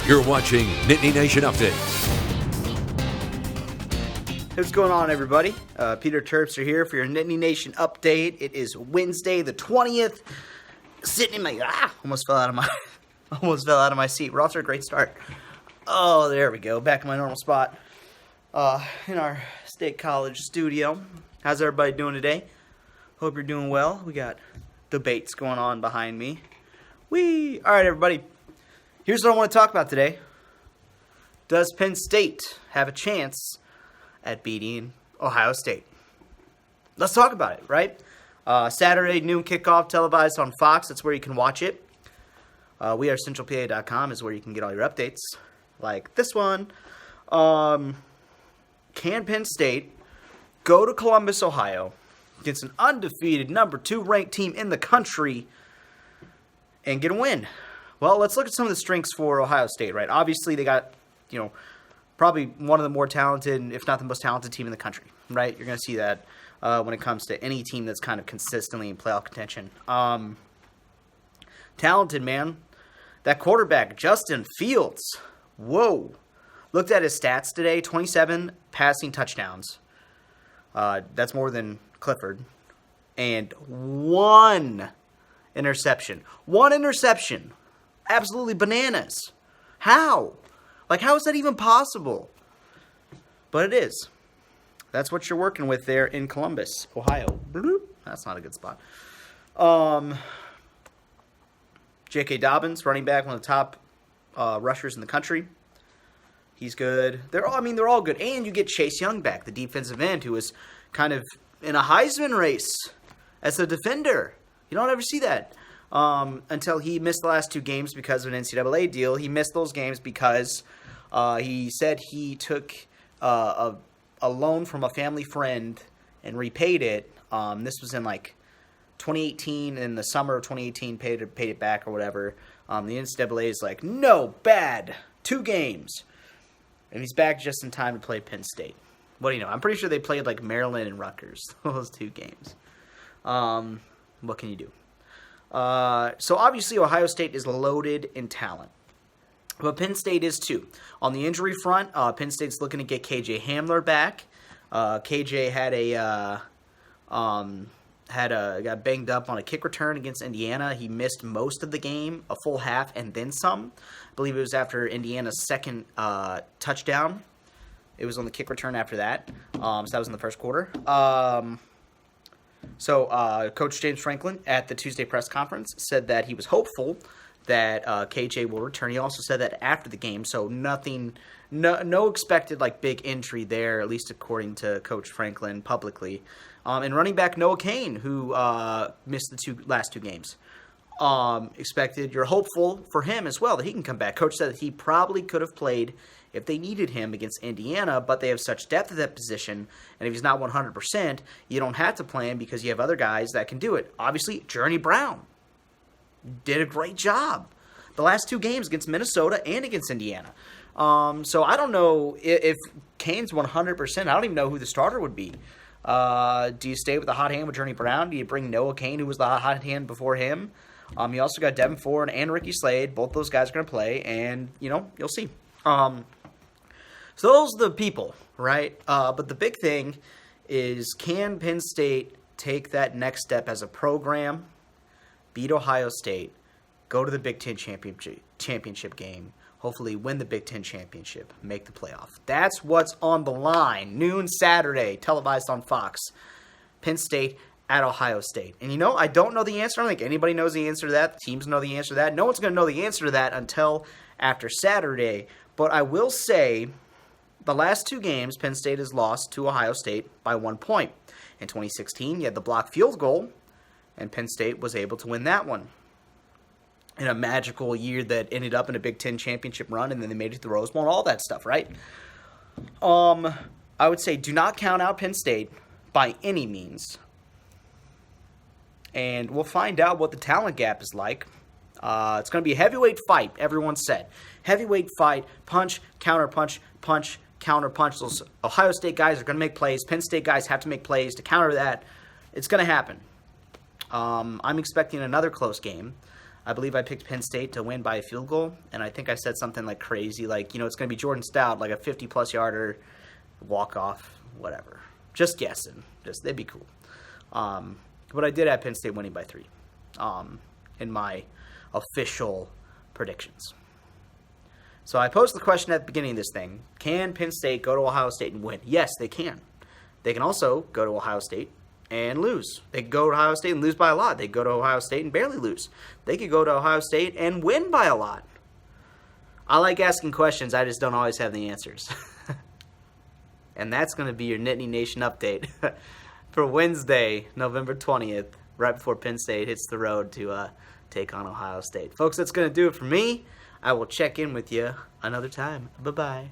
You're watching Nittany Nation Update. What's going on, everybody? Peter Terpster here for your Nittany Nation Update. It is Wednesday, the 20th. Sitting in my almost fell out of my seat. We're off to a great start. Oh, there we go. Back in my normal spot in our State College studio. How's everybody doing today? Hope you're doing well. We got debates going on behind me. Whee! All right, everybody. Here's what I want to talk about today. Does Penn State have a chance at beating Ohio State? Let's talk about it, right? Saturday noon kickoff, televised on Fox. That's where you can watch it. WeAreCentralPA.com is where you can get all your updates, like this one. Can Penn State go to Columbus, Ohio, against an undefeated number 2 ranked team in the country and get a win? Well, let's look at some of the strengths for Ohio State, right? Obviously, they got, probably one of the more talented, if not the most talented team in the country, right? You're going to see that when it comes to any team that's kind of consistently in playoff contention. Talented, man. That quarterback, Justin Fields. Whoa. Looked at his stats today, 27 passing touchdowns. That's more than Clifford. And 1 interception. 1 interception. Absolutely bananas. How? How is that even possible? But it is. That's what you're working with there in Columbus, Ohio. That's not a good spot. J.K. Dobbins, running back, one of the top rushers in the country. He's good. They're all good. And you get Chase Young back, the defensive end, who is kind of in a Heisman race as a defender. You don't ever see that. Until he missed the last 2 games because of an NCAA deal. He missed those games because he said he took a loan from a family friend and repaid it. This was in 2018, in the summer of 2018, paid it back or whatever. The NCAA is like, no, bad, 2 games. And he's back just in time to play Penn State. What do you know? I'm pretty sure they played Maryland and Rutgers, those 2 games. What can you do? So obviously Ohio State is loaded in talent, but Penn State is too. On the injury front, Penn State's looking to get KJ Hamler back. KJ got banged up on a kick return against Indiana. He missed most of the game, a full half, and then some. I believe it was after Indiana's second touchdown. It was on the kick return after that. So that was in the first quarter. So Coach James Franklin at the Tuesday press conference said that he was hopeful that KJ will return. He also said that after the game, so no expected big injury there, at least according to Coach Franklin publicly. And running back Noah Cain, who missed the last 2 games. You're hopeful for him as well that he can come back. Coach said that he probably could have played if they needed him against Indiana, but they have such depth at that position, and if he's not 100%, you don't have to play him because you have other guys that can do it. Obviously, Journey Brown did a great job the last 2 games against Minnesota and against Indiana. So I don't know if Cain's 100%. I don't even know who the starter would be. Do you stay with the hot hand with Journey Brown? Do you bring Noah Cain, who was the hot hand before him? You also got Devin Ford and Ricky Slade. Both those guys are going to play, and, you'll see. So those are the people, right? But the big thing is, can Penn State take that next step as a program, beat Ohio State, go to the Big Ten championship game, hopefully win the Big Ten championship, make the playoff? That's what's on the line. Noon Saturday, televised on Fox. Penn State at Ohio State. And I don't know the answer. I don't think anybody knows the answer to that. The teams know the answer to that. No one's going to know the answer to that until after Saturday. But I will say, the last 2 games, Penn State has lost to Ohio State by 1 point. In 2016, you had the blocked field goal, and Penn State was able to win that one. In a magical year that ended up in a Big Ten championship run, and then they made it to the Rose Bowl and all that stuff, right? I would say do not count out Penn State by any means. And we'll find out what the talent gap is like. It's going to be a heavyweight fight, everyone said. Heavyweight fight, punch, counter punch, punch, counter punch. Those Ohio State guys are going to make plays. Penn State guys have to make plays to counter that. It's going to happen. I'm expecting another close game. I believe I picked Penn State to win by a field goal, and I think I said something like crazy, like, it's going to be Jordan Stout, like a 50-plus yarder, walk-off, whatever. Just guessing. They'd be cool. But I did have Penn State winning by 3 in my official predictions. So I posed the question at the beginning of this thing. Can Penn State go to Ohio State and win? Yes, they can. They can also go to Ohio State and lose. They could go to Ohio State and lose by a lot. They could go to Ohio State and barely lose. They could go to Ohio State and win by a lot. I like asking questions. I just don't always have the answers. And that's going to be your Nittany Nation update for Wednesday, November 20th, right before Penn State hits the road to take on Ohio State. Folks, that's going to do it for me. I will check in with you another time. Bye-bye.